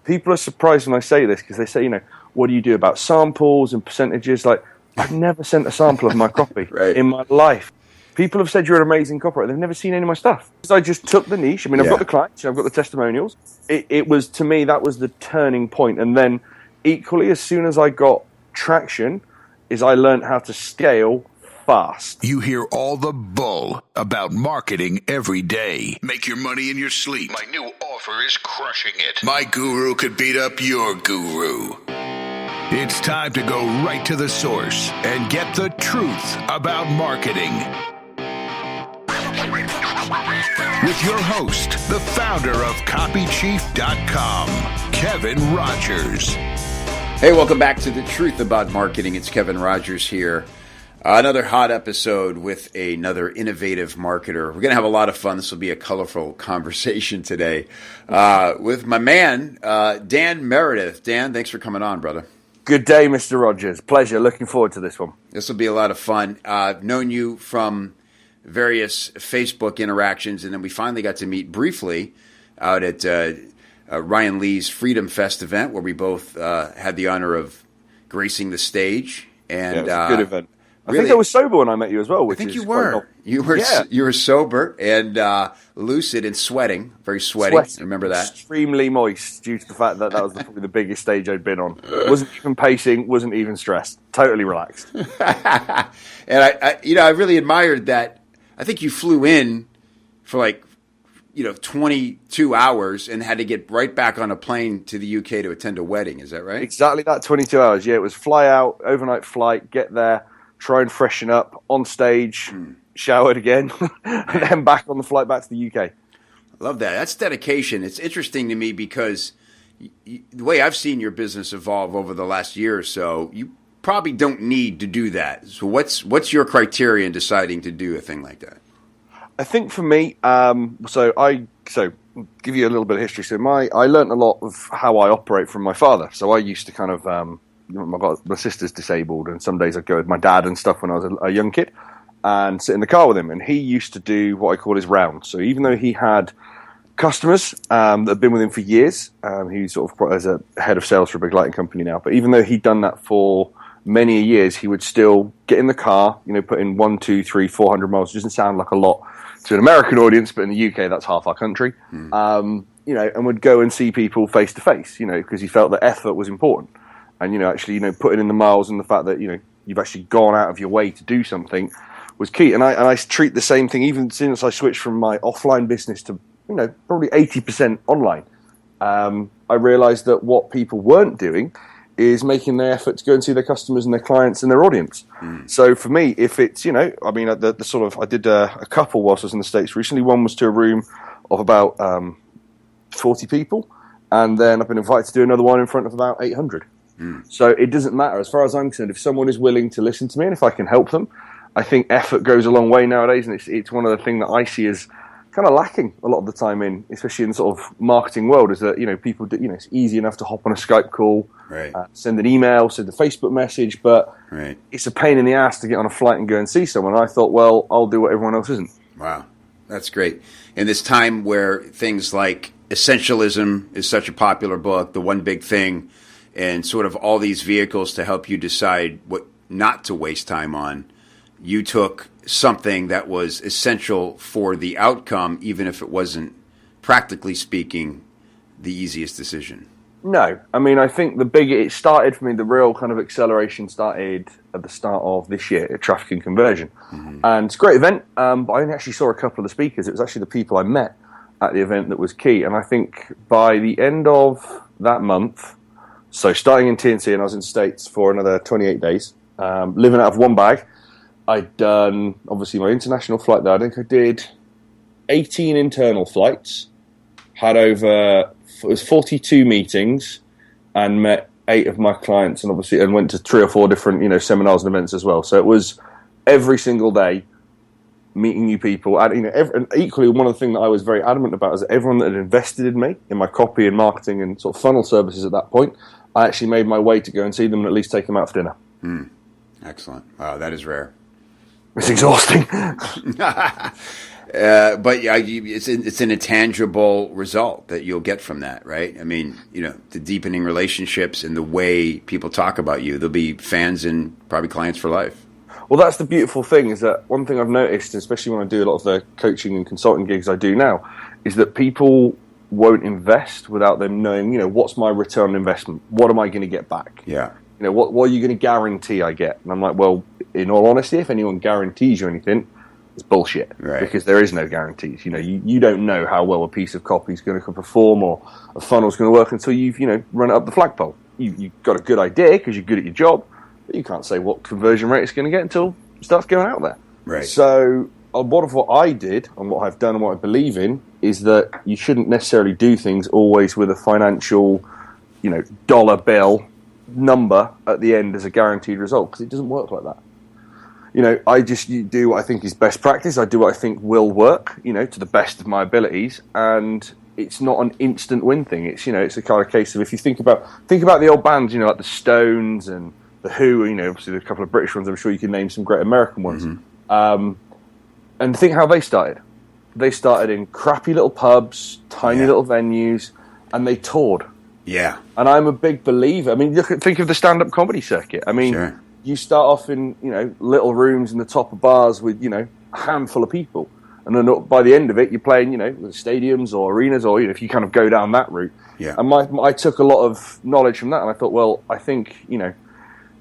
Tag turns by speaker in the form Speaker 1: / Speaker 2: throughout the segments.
Speaker 1: people are surprised when I say this because they say, what do you do about samples and percentages? Like, I've never sent a sample of my copy in my life. People have said you're an amazing copywriter. They've never seen any of my stuff. I just took the niche. I mean, I've got the clients, I've got the testimonials. It was, to me, that was the turning point. And then equally, as soon as I got traction, is I learned how to scale fast.
Speaker 2: You hear all the bull about marketing every day. Make your money in your sleep. My new offer is crushing it. My guru could beat up your guru. It's time to go right to the source and get the truth about marketing. With your host, the founder of copychief.com, Kevin Rogers.
Speaker 3: Hey, welcome back to The Truth About Marketing. It's Kevin Rogers here. Another hot episode with another innovative marketer. We're going to have a lot of fun. This will be a colorful conversation today with my man, Dan Meredith. Dan, thanks for coming on, brother.
Speaker 1: Good day, Mr. Rogers. Pleasure. Looking forward to this one.
Speaker 3: This will be a lot of fun. I've known you from various Facebook interactions, and then we finally got to meet briefly out at Ryan Lee's Freedom Fest event, where we both had the honor of gracing the stage. And
Speaker 1: it was a good event.
Speaker 3: Really,
Speaker 1: I think I was sober when I met you as well.
Speaker 3: I think you were. You were sober and lucid and sweating. Very sweaty. Remember that? Extremely
Speaker 1: moist due to the fact that was probably the biggest stage I'd been on. Wasn't even pacing. Wasn't even stressed. Totally relaxed.
Speaker 3: And I really admired that. I think you flew in for 22 hours and had to get right back on a plane to the UK to attend a wedding. Is that right?
Speaker 1: Exactly that. 22 hours. Yeah, it was fly out, overnight flight, get there, try and freshen up, on stage, showered again, and then back on the flight back to the UK.
Speaker 3: I love that. That's dedication. It's interesting to me because the way I've seen your business evolve over the last year or so, you probably don't need to do that. So what's your criteria in deciding to do a thing like that?
Speaker 1: I think for me, so give you a little bit of history. So I learned a lot of how I operate from my father. So I used to kind of my sister's disabled, and some days I'd go with my dad and stuff when I was a young kid and sit in the car with him. And he used to do what I call his rounds. So even though he had customers that had been with him for years, he's sort of as a head of sales for a big lighting company now. But even though he'd done that for many years, he would still get in the car, put in 1, 2, 3, 400 miles. It doesn't sound like a lot to an American audience, but in the UK, that's half our country. And would go and see people face to face, because he felt that effort was important. And, actually, putting in the miles and the fact that, you've actually gone out of your way to do something was key. And I treat the same thing, even since I switched from my offline business to, probably 80% online. I realized that what people weren't doing is making their effort to go and see their customers and their clients and their audience. So for me, if it's, I did a couple whilst I was in the States recently. One was to a room of about 40 people. And then I've been invited to do another one in front of about 800. So it doesn't matter. As far as I'm concerned, if someone is willing to listen to me and if I can help them, I think effort goes a long way nowadays. And it's one of the things that I see as kind of lacking a lot of the time especially in the sort of marketing world, is that, people do, it's easy enough to hop on a Skype call, send an email, send a Facebook message, but it's a pain in the ass to get on a flight and go and see someone. I thought, well, I'll do what everyone else isn't.
Speaker 3: Wow. That's great. In this time where things like Essentialism is such a popular book, The One Big Thing, and sort of all these vehicles to help you decide what not to waste time on, you took something that was essential for the outcome, even if it wasn't, practically speaking, the easiest decision.
Speaker 1: No. I mean, I think it started for me, the real kind of acceleration started at the start of this year at Traffic and Conversion. And it's a great event, but I only actually saw a couple of the speakers. It was actually the people I met at the event that was key. And I think by the end of that month, so starting in TNC, and I was in the States for another 28 days, living out of one bag. I'd done, obviously, my international flight there. I think I did 18 internal flights, it was 42 meetings, and met 8 of my clients, and went to 3 or 4 different, seminars and events as well. So it was every single day, meeting new people. And equally, one of the things that I was very adamant about is that everyone that had invested in me, in my copy and marketing and sort of funnel services at that point, I actually made my way to go and see them and at least take them out for dinner.
Speaker 3: Excellent. Wow, that is rare.
Speaker 1: It's exhausting.
Speaker 3: But yeah, it's an intangible result that you'll get from that, right? I mean, the deepening relationships and the way people talk about you, they'll be fans and probably clients for life.
Speaker 1: Well, that's the beautiful thing, is that one thing I've noticed, especially when I do a lot of the coaching and consulting gigs I do now, is that people won't invest without them knowing, what's my return on investment? What am I going to get back?
Speaker 3: Yeah.
Speaker 1: What are you going to guarantee I get? And I'm like, well, in all honesty, if anyone guarantees you anything, it's bullshit,
Speaker 3: right? Because
Speaker 1: there is no guarantees. You don't know how well a piece of copy is going to perform or a funnel is going to work until you've run it up the flagpole. You've got a good idea because you're good at your job, but you can't say what conversion rate it's going to get until it starts going out there.
Speaker 3: Right.
Speaker 1: So a lot of what I did and what I've done and what I believe in is that you shouldn't necessarily do things always with a financial, dollar bill number at the end as a guaranteed result, because it doesn't work like that. I just do what I think is best practice. I do what I think will work, to the best of my abilities, and it's not an instant win thing. It's it's a kind of case of, if you think about the old bands, like the Stones and the Who, obviously there's a couple of British ones. I'm sure you can name some great American ones. Mm-hmm. And think how they started. They started in crappy little pubs, tiny little venues, and they toured. Yeah. And I'm a big believer. I mean, think of the stand-up comedy circuit. I mean. Sure. You start off in, little rooms in the top of bars with, a handful of people. And then by the end of it, you're playing, stadiums or arenas, or, if you kind of go down that route. Yeah. And I took a lot of knowledge from that, and I thought, well, I think,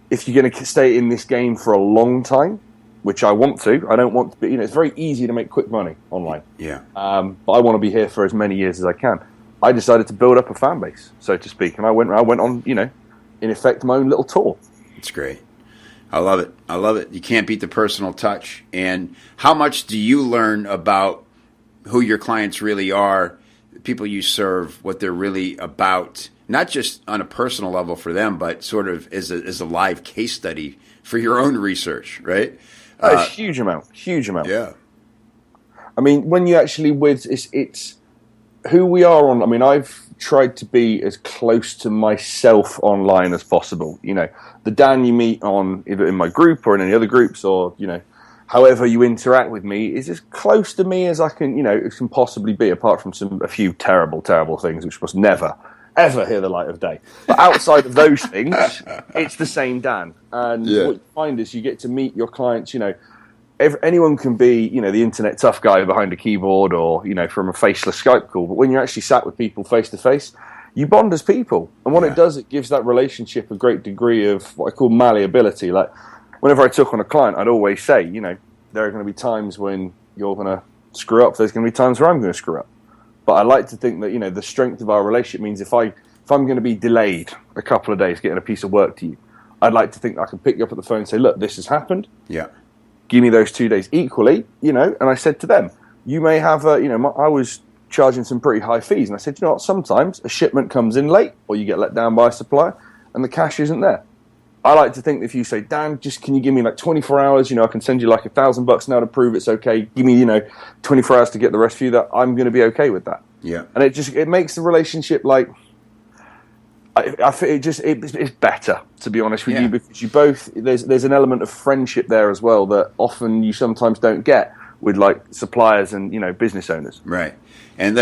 Speaker 1: if you're going to stay in this game for a long time, which I want to, I don't want to be, it's very easy to make quick money online. Yeah. But I want to be here for as many years as I can. I decided to build up a fan base, so to speak. And I went on, in effect, my own little tour.
Speaker 3: It's great. I love it. I love it. You can't beat the personal touch. And how much do you learn about who your clients really are, the people you serve, what they're really about, not just on a personal level for them, but sort of as a live case study for your own research, right?
Speaker 1: A huge amount.
Speaker 3: Yeah.
Speaker 1: I mean, when you actually it's who we are on. I mean, I've tried to be as close to myself online as possible. The Dan you meet on either in my group or in any other groups, or however you interact with me, is as close to me as I can, it can possibly be, apart from a few terrible things which must never ever hear the light of day. But outside of those things, it's the same Dan. And what you find is you get to meet your clients. Anyone can be, the internet tough guy behind a keyboard, or, from a faceless Skype call. But when you're actually sat with people face to face, you bond as people. And what it does, it gives that relationship a great degree of what I call malleability. Like, whenever I took on a client, I'd always say, there are going to be times when you're going to screw up. There's going to be times where I'm going to screw up. But I like to think that, the strength of our relationship means if I'm going to be delayed a couple of days getting a piece of work to you, I'd like to think I can pick you up at the phone and say, look, this has happened. Yeah. Give me those 2 days equally, and I said to them, you may have I was charging some pretty high fees, and I said, what, sometimes a shipment comes in late, or you get let down by a supplier, and the cash isn't there. I like to think that if you say, Dan, can you give me like 24 hours, I can send you like $1,000 now to prove it's okay, give me, 24 hours to get the rest for you, that I'm going to be okay with that. Yeah. And it makes the relationship like, I think it's better, to be honest with you, because you both, there's an element of friendship there as well that often you sometimes don't get with like suppliers and business owners.
Speaker 3: Right. And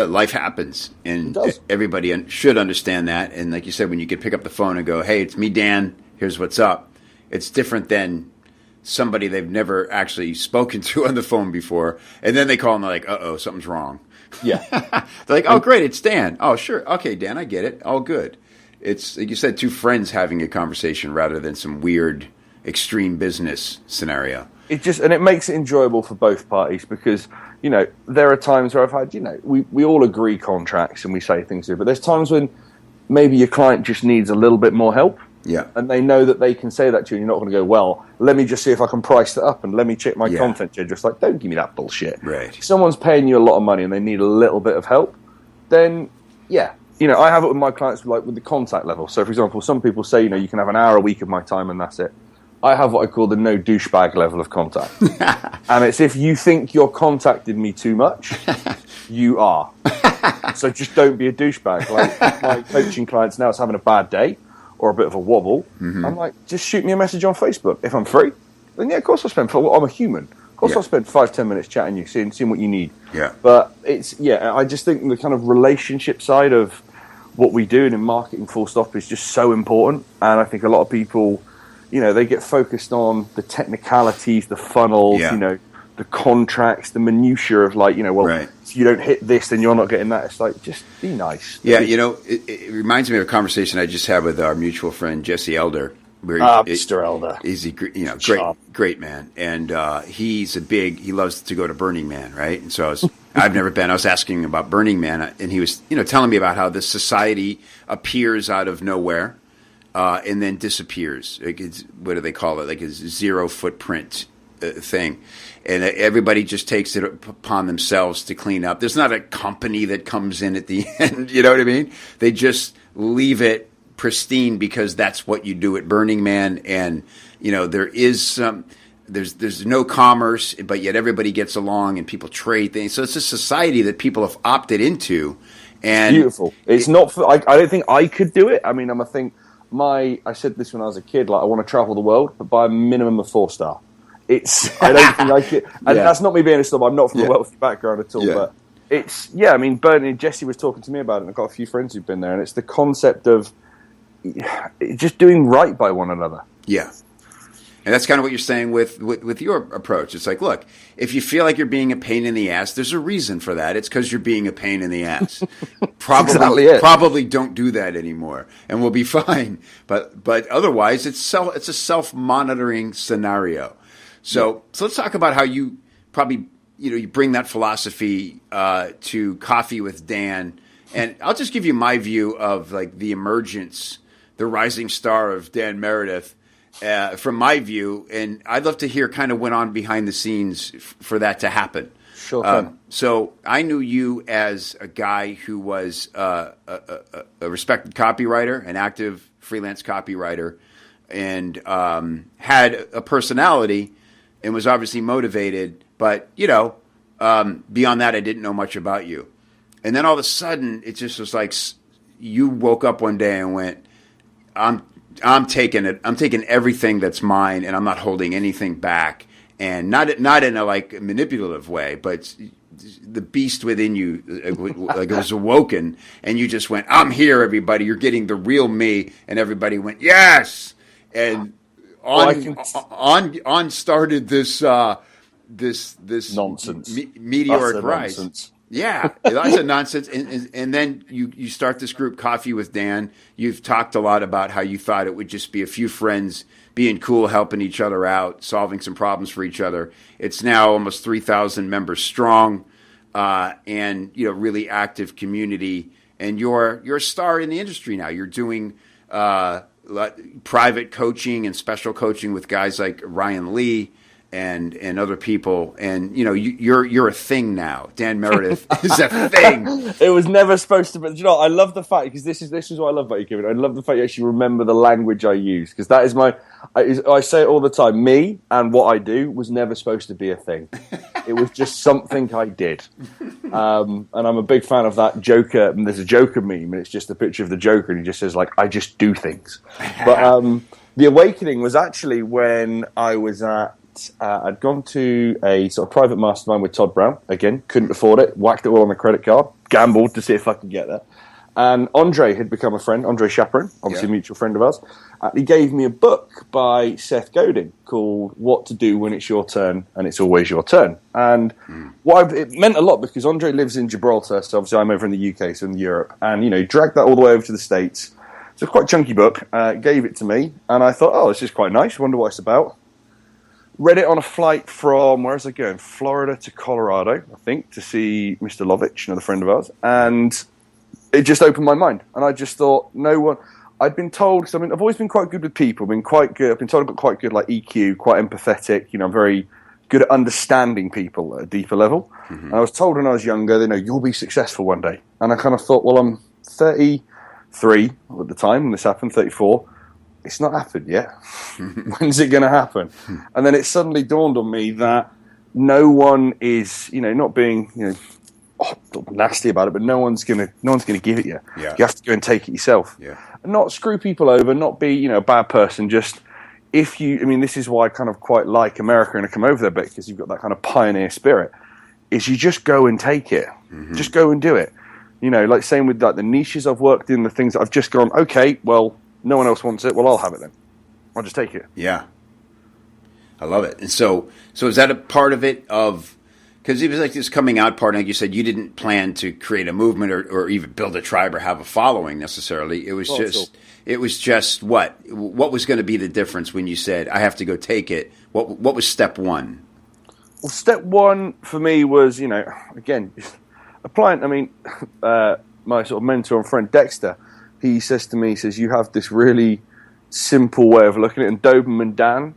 Speaker 3: life happens, and everybody should understand that. And like you said, when you can pick up the phone and go, "Hey, it's me, Dan. Here's what's up," it's different than somebody they've never actually spoken to on the phone before, and then they call and they're like, "Uh-oh, something's wrong." Yeah. They're like, "Oh, great, it's Dan. Oh, sure, okay, Dan, I get it. All good." It's, like you said, two friends having a conversation rather than some weird extreme business scenario.
Speaker 1: It makes it enjoyable for both parties, because, there are times where I've had, we all agree contracts and we say things here, but there's times when maybe your client just needs a little bit more help. Yeah. And they know that they can say that to you, and you're not going to go, well, let me just see if I can price that up and let me check my content. You're just like, don't give me that bullshit. Right. If someone's paying you a lot of money and they need a little bit of help, then, I have it with my clients, like with the contact level. So, for example, some people say, you can have an hour a week of my time and that's it. I have what I call the no douchebag level of contact. And it's, if you think you're contacting me too much, you are. So just don't be a douchebag. Like, my coaching clients now is having a bad day or a bit of a wobble. Mm-hmm. I'm like, just shoot me a message on Facebook. If I'm free, then of course I'll spend. I'm a human. Of course,
Speaker 3: Yeah.
Speaker 1: I'll spend 5-10 minutes chatting you, seeing what you need.
Speaker 3: Yeah.
Speaker 1: But I just think the kind of relationship side of what we do in marketing, full stop, is just so important. And I think a lot of people, they get focused on the technicalities, the funnels, the contracts, the minutiae of if you don't hit this, then you're not getting that. It's like, just be nice.
Speaker 3: Yeah, it reminds me of a conversation I just had with our mutual friend Jesse Elder.
Speaker 1: Mr. Elder.
Speaker 3: He's great man, and he loves to go to Burning Man, right? And so I've never been. I was asking him about Burning Man, and he was telling me about how this society appears out of nowhere and then disappears. What do they call it? Like a zero footprint thing. And everybody just takes it upon themselves to clean up. There's not a company that comes in at the end. You know what I mean? They just leave it pristine because that's what you do at Burning Man. And there is there's no commerce, but yet everybody gets along and people trade things. So it's a society that people have opted into. And
Speaker 1: beautiful. It's not. I don't think I could do it. I mean, I said this when I was a kid. Like, I want to travel the world, but by a minimum of 4-star. I don't think I could. And that's not me being a snob. I'm not from a wealthy background at all. But I mean, Bernie and Jesse was talking to me about it, and I've got a few friends who've been there, and it's the concept of just doing right by one another.
Speaker 3: Yeah. And that's kind of what you're saying with your approach. It's like, look, if you feel like you're being a pain in the ass, there's a reason for that. It's because you're being a pain in the ass. Probably don't do that anymore, and we'll be fine. But otherwise, it's a self-monitoring scenario. So let's talk about how you probably you bring that philosophy to Coffee with Dan, and I'll just give you my view of like the emergence, the rising star of Dan Meredith. From my view, and I'd love to hear kind of what went on behind the scenes for that to happen.
Speaker 1: Sure.
Speaker 3: So I knew you as a guy who was a respected copywriter, an active freelance copywriter, and had a personality and was obviously motivated. But, beyond that, I didn't know much about you. And then all of a sudden, it just was like you woke up one day and went, I'm taking it. I'm taking everything that's mine, and I'm not holding anything back. And not in a like manipulative way, but the beast within you, like it was awoken, and you just went, "I'm here, everybody. You're getting the real me." And everybody went, "Yes!" And on started this
Speaker 1: nonsense,
Speaker 3: meteoric rise.
Speaker 1: Nonsense.
Speaker 3: Yeah, lots of nonsense. And then you start this group, Coffee with Dan. You've talked a lot about how you thought it would just be a few friends being cool, helping each other out, solving some problems for each other. It's now almost 3,000 members strong, and really active community. And you're a star in the industry now. You're doing private coaching and special coaching with guys like Ryan Lee and other people, and you're a thing now. Dan Meredith is a thing.
Speaker 1: It was never supposed to be. I love the fact, because this is what I love about you, Kevin. I love the fact you actually remember the language I use, because that is I say it all the time. Me and what I do was never supposed to be a thing. It was just something I did, and I'm a big fan of that Joker. And there's a Joker meme, and it's just a picture of the Joker, and he just says like, "I just do things." But the awakening was actually when I was at. I'd gone to a sort of private mastermind with Todd Brown. Again, couldn't afford it. Whacked it all on the credit card. Gambled to see if I could get there. And Andre had become a friend. Andre Chaperon, obviously a mutual friend of ours. He gave me a book by Seth Godin called "What to Do When It's Your Turn and It's Always Your Turn." And it meant a lot, because Andre lives in Gibraltar, so obviously I'm over in the UK, so in Europe. And he dragged that all the way over to the States. It's a quite chunky book. Gave it to me, and I thought, oh, this is quite nice. I wonder what it's about. Read it on a flight from, where was I going? Florida to Colorado, I think, to see Mr. Lovitch, another friend of ours. And it just opened my mind. And I just thought, I'd been told, because I've always been quite good with people, I've been told I've got quite good like EQ, quite empathetic, I'm very good at understanding people at a deeper level. Mm-hmm. And I was told when I was younger, you'll be successful one day. And I kind of thought, well, I'm 33 at the time when this happened, 34. It's not happened yet. When's it going to happen? And then it suddenly dawned on me that no one is, not being, nasty about it, but no one's going to give it you. Yeah. You have to go and take it yourself.
Speaker 3: Yeah.
Speaker 1: And not screw people over, not be, a bad person. Just this is why I kind of quite like America and I come over there, but because you've got that kind of pioneer spirit, is you just go and take it. Just go and do it. Like same with like the niches I've worked in, the things that I've just gone, okay, well, no one else wants it. Well, I'll have it then. I'll just take it.
Speaker 3: Yeah. I love it. And so is that a part of it because it was like this coming out part, like you said, you didn't plan to create a movement or even build a tribe or have a following necessarily. It was just what was going to be the difference when you said, I have to go take it? What was step one?
Speaker 1: Well, step one for me was, again, applying. I mean, my sort of mentor and friend Dexter, he says to me, you have this really simple way of looking at it. And Doberman Dan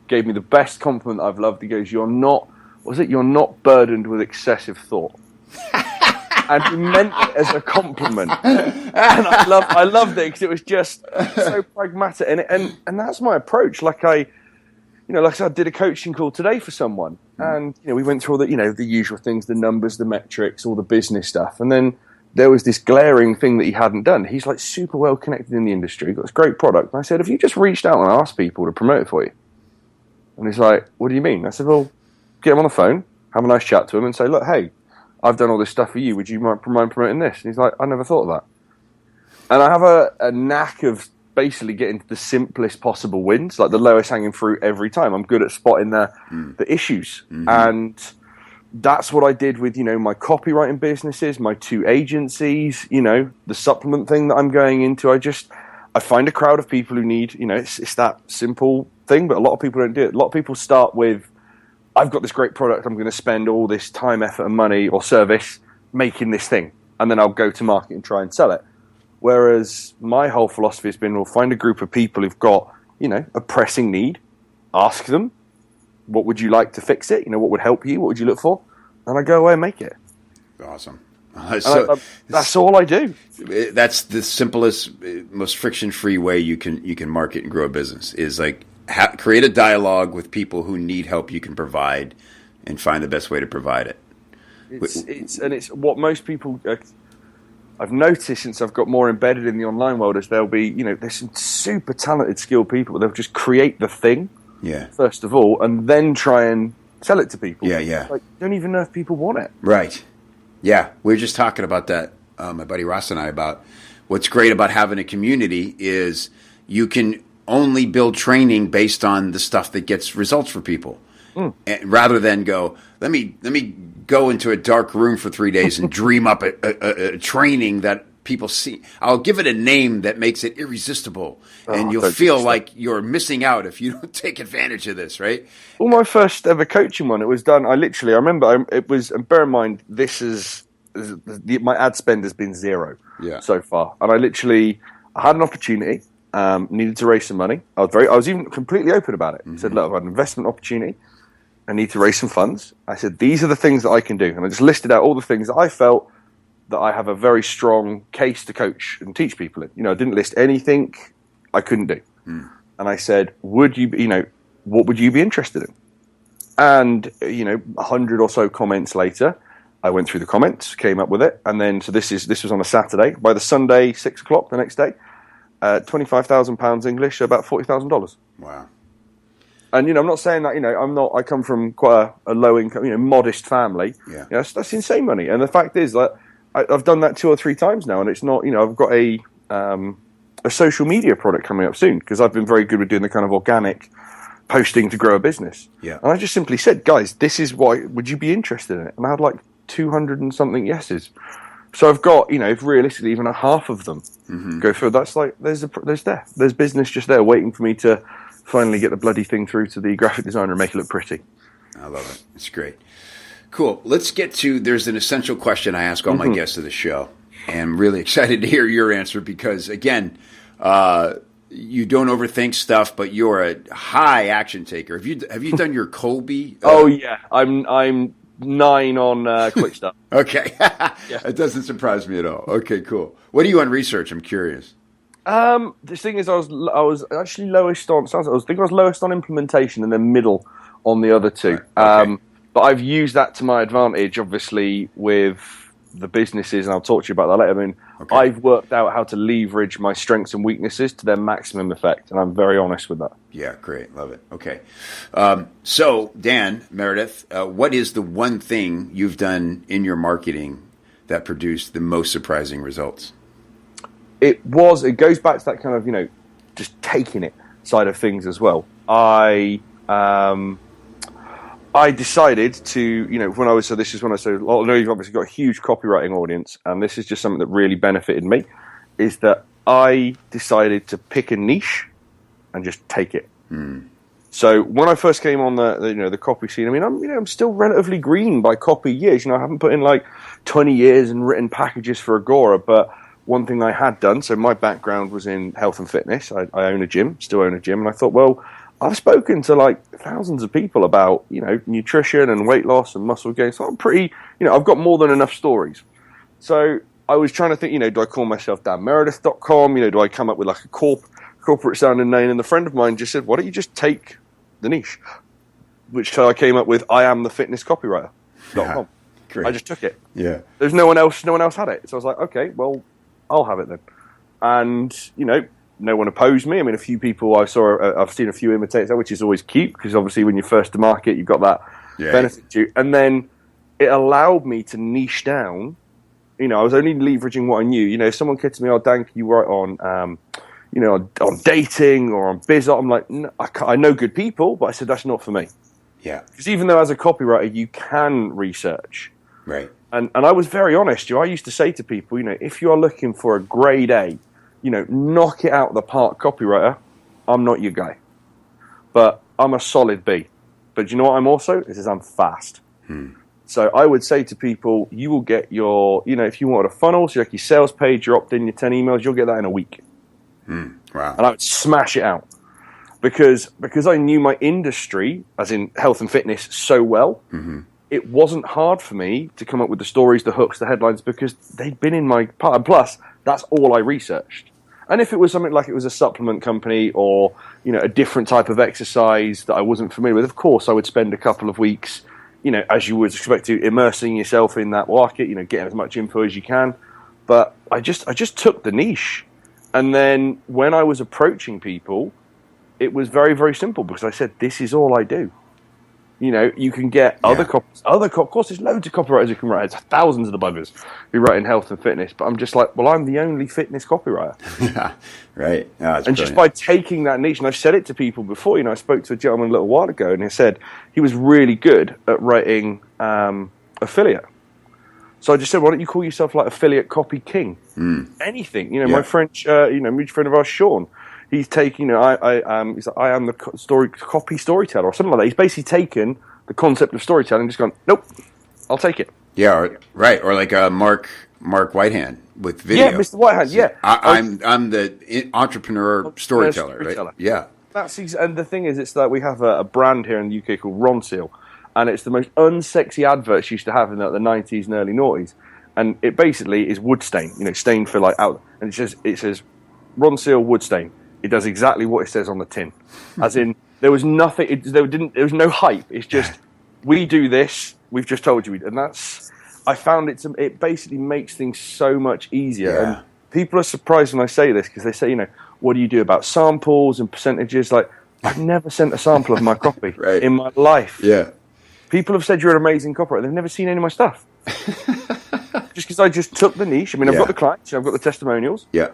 Speaker 1: gave me the best compliment I've loved. He goes, you're not burdened with excessive thought. And he meant it as a compliment. And I loved it because it was just so pragmatic. And that's my approach. Like I said, I did a coaching call today for someone, and we went through all the usual things, the numbers, the metrics, all the business stuff, and then there was this glaring thing that he hadn't done. He's like super well connected in the industry, got this great product. And I said, have you just reached out and asked people to promote it for you? And he's like, what do you mean? I said, well, get him on the phone, have a nice chat to him, and say, look, hey, I've done all this stuff for you. Would you mind promoting this? And he's like, I never thought of that. And I have a knack of basically getting to the simplest possible wins, like the lowest hanging fruit every time. I'm good at spotting the issues. And that's what I did with, my copywriting businesses, my 2 agencies, the supplement thing that I'm going into. I find a crowd of people who need, it's that simple thing, but a lot of people don't do it. A lot of people start with, I've got this great product, I'm going to spend all this time, effort, and money or service making this thing, and then I'll go to market and try and sell it. Whereas my whole philosophy has been, we'll find a group of people who've got, a pressing need, ask them, what would you like to fix it? What would help you? What would you look for? And I go away and make it.
Speaker 3: Awesome.
Speaker 1: That's all I do.
Speaker 3: That's the simplest, most friction-free way you can market and grow a business is like create a dialogue with people who need help you can provide, and find the best way to provide it.
Speaker 1: It's what most people I've noticed since I've got more embedded in the online world is there'll be there's some super talented, skilled people. They'll just create the thing first of all, and then try and sell it to people. Like, don't even know if people want it.
Speaker 3: Right. Yeah, we were just talking about that, my buddy Ross and I, about what's great about having a community is you can only build training based on the stuff that gets results for people, and rather than go, let me go into a dark room for 3 days and dream up a training that people see. I'll give it a name that makes it irresistible, and you'll feel like you're missing out if you don't take advantage of this, right?
Speaker 1: Well, my first ever coaching one, it was done. I remember it was, and bear in mind, my ad spend has been zero so far, and I had an opportunity, needed to raise some money. I was even completely open about it. I said, look, I've had an investment opportunity. I need to raise some funds. I said, these are the things that I can do, and I just listed out all the things that I felt that I have a very strong case to coach and teach people in. I didn't list anything I couldn't do. And I said, what would you be interested in? And, 100 or so comments later, I went through the comments, came up with it. And then, so this was on a Saturday. By the Sunday, 6 o'clock the next day, £25,000 English, so about $40,000.
Speaker 3: Wow.
Speaker 1: And, I'm not saying that, I come from quite a low income, modest family.
Speaker 3: Yeah.
Speaker 1: That's insane money. And the fact is that I've done that 2 or 3 times now, and it's not, I've got a social media product coming up soon, because I've been very good with doing the kind of organic posting to grow a business.
Speaker 3: Yeah.
Speaker 1: And I just simply said, guys, this is why, would you be interested in it? And I had like 200 and something yeses. So I've got, if realistically even a half of them go through, that's like, there's business just there waiting for me to finally get the bloody thing through to the graphic designer and make it look pretty.
Speaker 3: I love it. It's great. Cool. Let's get to, there's an essential question I ask all my guests of the show. And I'm really excited to hear your answer because, again, you don't overthink stuff, but you're a high action taker. Have you done your Colby?
Speaker 1: Oh, yeah. I'm 9 on quick stuff.
Speaker 3: Okay. It doesn't surprise me at all. Okay, cool. What are you on research? I'm curious.
Speaker 1: The thing is, I was actually lowest on, I was lowest on implementation and then middle on the other 2. Okay. But I've used that to my advantage, obviously, with the businesses, and I'll talk to you about that later. I mean,
Speaker 3: Okay.
Speaker 1: I've worked out how to leverage my strengths and weaknesses to their maximum effect, and I'm very honest with that.
Speaker 3: Yeah, great. Love it. Okay. So, Dan, Meredith, what is the one thing you've done in your marketing that produced the most surprising results?
Speaker 1: It goes back to that kind of, just taking it side of things as well. I decided to, when I was, so this is when I said, well, I know you've obviously got a huge copywriting audience, and this is just something that really benefited me, is that I decided to pick a niche and just take it. So when I first came on the copy scene, I mean, I'm still relatively green by copy years. I haven't put in like 20 years and written packages for Agora, but one thing I had done, so my background was in health and fitness. I own a gym, still own a gym, and I thought, well, I've spoken to like thousands of people about, nutrition and weight loss and muscle gain. So I'm pretty, I've got more than enough stories. So I was trying to think, do I call myself danmeredith.com? Do I come up with like a corporate sounding name? And a friend of mine just said, why don't you just take the niche? Which I came up with, I am the fitness copywriter.com.
Speaker 3: Great.
Speaker 1: I just took it.
Speaker 3: Yeah.
Speaker 1: There's no one else had it. So I was like, okay, well, I'll have it then. And, no one opposed me. I mean, a few people I've seen a few imitate that, which is always cute because obviously when you're first to market, you've got that benefit to you. And then it allowed me to niche down. I was only leveraging what I knew. If someone said to me, "Oh, Dan, can you write on, on dating or on biz?" I'm like, no, I know good people, but I said that's not for me.
Speaker 3: Yeah.
Speaker 1: Because even though as a copywriter you can research,
Speaker 3: right?
Speaker 1: And I was very honest. I used to say to people, if you are looking for a grade A, knock it out of the park copywriter, I'm not your guy. But I'm a solid B. But do you know what I'm also? I'm fast. So I would say to people, you will get your, if you wanted a funnel, so like your sales page, your opt-in, your 10 emails, you'll get that in a week.
Speaker 3: Wow.
Speaker 1: And I would smash it out. Because I knew my industry, as in health and fitness, so well, it wasn't hard for me to come up with the stories, the hooks, the headlines, because they'd been in my part. And plus, that's all I researched. And if it was something like it was a supplement company or, a different type of exercise that I wasn't familiar with, of course, I would spend a couple of weeks, as you would expect to, immersing yourself in that market, getting as much info as you can. But I just took the niche. And then when I was approaching people, it was very, very simple because I said, this is all I do. You can get other copies. Of course, there's loads of copywriters who can write. There's thousands of the buggers who write in health and fitness. But I'm just like, well, I'm the only fitness copywriter.
Speaker 3: Yeah, right. No,
Speaker 1: and just by taking that niche, and I've said it to people before. I spoke to a gentleman a little while ago, and he said he was really good at writing affiliate. So I just said, why don't you call yourself like affiliate copy king? Anything. My French, mutual friend of ours, Sean. He's taking, he's like, I am the copy storyteller or something like that. He's basically taken the concept of storytelling and just gone, nope, I'll take it.
Speaker 3: Yeah, right. Or like Mark Whitehand with video.
Speaker 1: Yeah, Mr. Whitehand. Yeah,
Speaker 3: I'm the entrepreneur storyteller. Right? Yeah.
Speaker 1: And the thing is, it's that we have a brand here in the UK called Ron Seal, and it's the most unsexy adverts you used to have in the 90s and early noughties, and it basically is wood stain, stain for like out, and it says Ron Seal wood stain. It does exactly what it says on the tin. As in, there was nothing, there was no hype. It's just, we do this, we've just told you. And I found it basically makes things so much easier.
Speaker 3: Yeah.
Speaker 1: And people are surprised when I say this, because they say, what do you do about samples and percentages? Like, I've never sent a sample of my copy in my life.
Speaker 3: Yeah. People
Speaker 1: have said you're an amazing copywriter. They've never seen any of my stuff. Just because I just took the niche. I mean, I've got the clients, I've got the testimonials.
Speaker 3: Yeah.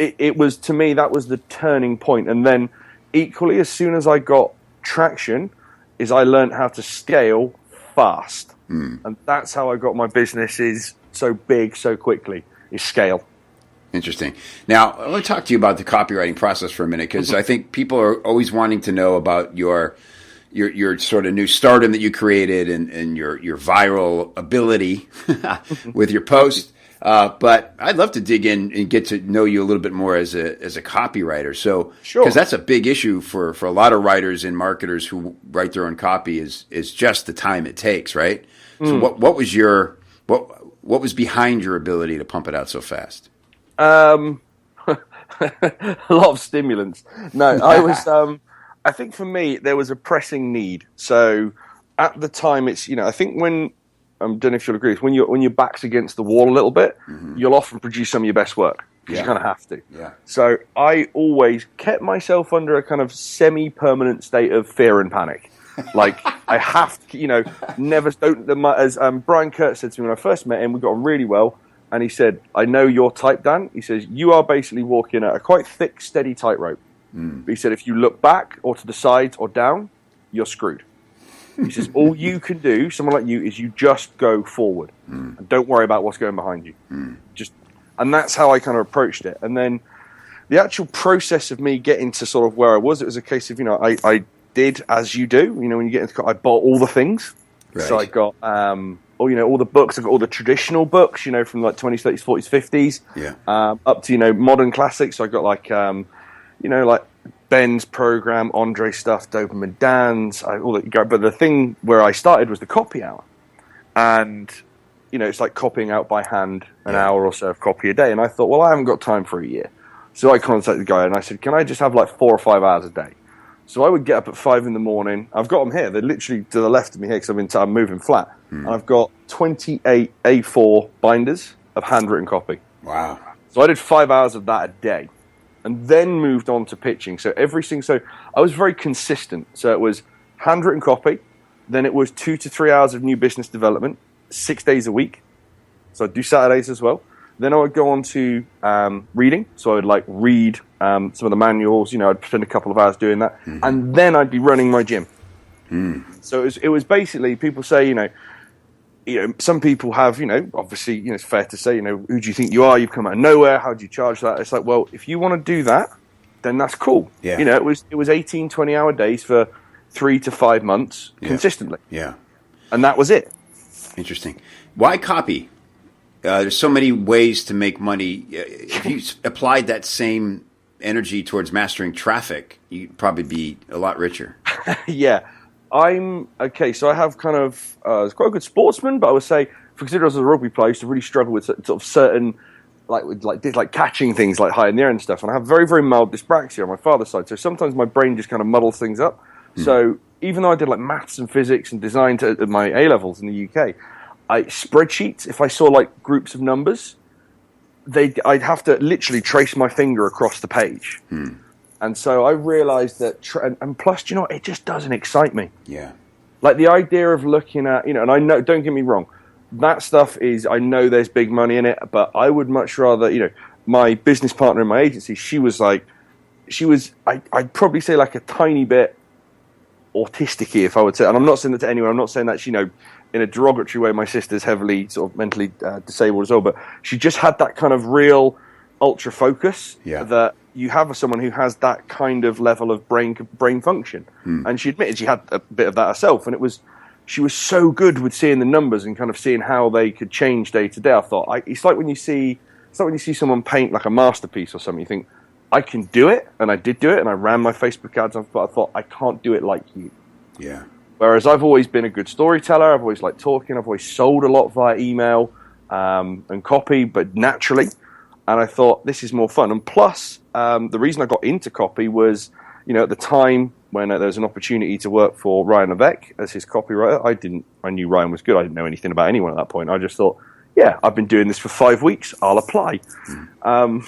Speaker 1: It was, to me, that was the turning point. And then equally, as soon as I got traction, is I learned how to scale fast. And that's how I got my businesses so big so quickly, is scale.
Speaker 3: Interesting. Now, I want to talk to you about the copywriting process for a minute, because I think people are always wanting to know about your sort of new stardom that you created and your viral ability with your post. But I'd love to dig in and get to know you a little bit more as a copywriter. So, because that's a big issue for a lot of writers and marketers who write their own copy is just the time it takes, right? So, what was behind your ability to pump it out so fast?
Speaker 1: A lot of stimulants. No, I was. I think for me there was a pressing need. So at the time, it's I think when don't know if you'll agree, is when your back's against the wall a little bit, you'll often produce some of your best work because you kind of have to.
Speaker 3: Yeah. So
Speaker 1: I always kept myself under a kind of semi-permanent state of fear and panic. Like, I have to, never don't. As Brian Kurtz said to me when I first met him, we got on really well, and he said, "I know your type, Dan." He says, "You are basically walking at a quite thick, steady tightrope." But he said, "If you look back or to the sides or down, you're screwed." He says, "All you can do, someone like you, is you just go forward and don't worry about what's going behind you." And that's how I kind of approached it. And then the actual process of me getting to sort of where I was, it was a case of, I did as you do. When you get into, I bought all the things. Right. So I got, all the books. I got all the traditional books, from like 20s, 30s, 40s, 50s, up to, modern classics. So I got like, like Ben's program, Andre stuff, Doberman Dan's, all that. But the thing where I started was the copy hour, and it's like copying out by hand an hour or so of copy a day. And I thought, well, I haven't got time for a year, so I contacted the guy and I said, can I just have like 4 or 5 hours a day? So I would get up at 5 a.m. I've got them here. They're literally to the left of me here because I'm moving flat. And I've got 28 A4 binders of handwritten copy.
Speaker 3: Wow!
Speaker 1: So I did 5 hours of that a day. And then moved on to pitching. So so I was very consistent. So it was handwritten copy, then it was 2 to 3 hours of new business development, 6 days a week. So I'd do Saturdays as well. Then I would go on to reading. So I'd like read some of the manuals. I'd spend a couple of hours doing that, and then I'd be running my gym. So it was basically, people say, some people have, obviously, it's fair to say, who do you think you are? You've come out of nowhere. How do you charge that? It's like, well, if you want to do that, then that's cool.
Speaker 3: Yeah.
Speaker 1: It was 18, 20-hour days for 3 to 5 months consistently.
Speaker 3: Yeah.
Speaker 1: And that was it.
Speaker 3: Interesting. Why copy? There's so many ways to make money. If you applied that same energy towards mastering traffic, you'd probably be a lot richer.
Speaker 1: Yeah. So I have kind of, I was quite a good sportsman, but I would say, considering I was a rugby player, I used to really struggle with sort of certain, like catching things like high in the air and stuff. And I have very, very mild dyspraxia on my father's side. So sometimes my brain just kind of muddles things up. So even though I did like maths and physics and design at my A-levels in the UK, spreadsheets, if I saw like groups of numbers, I'd have to literally trace my finger across the page. And so I realized that, and plus, it just doesn't excite me.
Speaker 3: Yeah.
Speaker 1: Like the idea of looking at, and I know, don't get me wrong, that stuff I know there's big money in it, but I would much rather, my business partner in my agency, I'd probably say like a tiny bit autistic-y, if I would say, and I'm not saying that to anyone, I'm not saying that, in a derogatory way, my sister's heavily sort of mentally disabled as well, but she just had that kind of real ultra focus that you have someone who has that kind of level of brain function. And she admitted she had a bit of that herself, and she was so good with seeing the numbers and kind of seeing how they could change day to day. I thought, it's like when you see someone paint like a masterpiece or something, you think, I can do it, and I did do it, and I ran my Facebook ads, but I thought, I can't do it like you.
Speaker 3: Yeah.
Speaker 1: Whereas I've always been a good storyteller, I've always liked talking, I've always sold a lot via email and copy, but naturally. And I thought, this is more fun. And plus, the reason I got into copy was, at the time when there was an opportunity to work for Ryan Levesque as his copywriter, I knew Ryan was good. I didn't know anything about anyone at that point. I just thought, I've been doing this for 5 weeks, I'll apply. So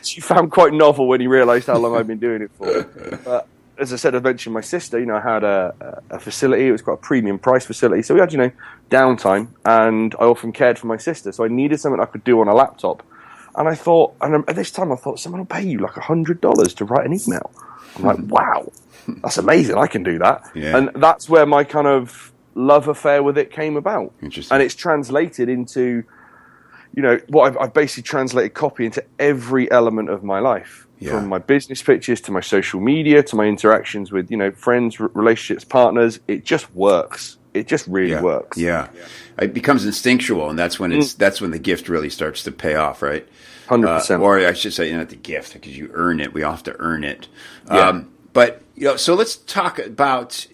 Speaker 1: she found quite novel when he realized how long I'd been doing it for. But as I said, I mentioned my sister, I had a facility. It was quite a premium price facility. So we had, downtime, and I often cared for my sister. So I needed something I could do on a laptop. And I thought, at this time, someone will pay you like $100 to write an email. I'm like, wow, that's amazing. I can do that. Yeah. And that's where my kind of love affair with it came about.
Speaker 3: Interesting.
Speaker 1: And it's translated into, I've basically translated copy into every element of my life. Yeah. From my business pitches to my social media to my interactions with, friends, relationships, partners. It just works. It just really works.
Speaker 3: Yeah. It becomes instinctual, and that's when that's when the gift really starts to pay off, right?
Speaker 1: 100%.
Speaker 3: Or I should say, not the gift, because you earn it. We all have to earn it.
Speaker 1: Yeah.
Speaker 3: But so let's talk about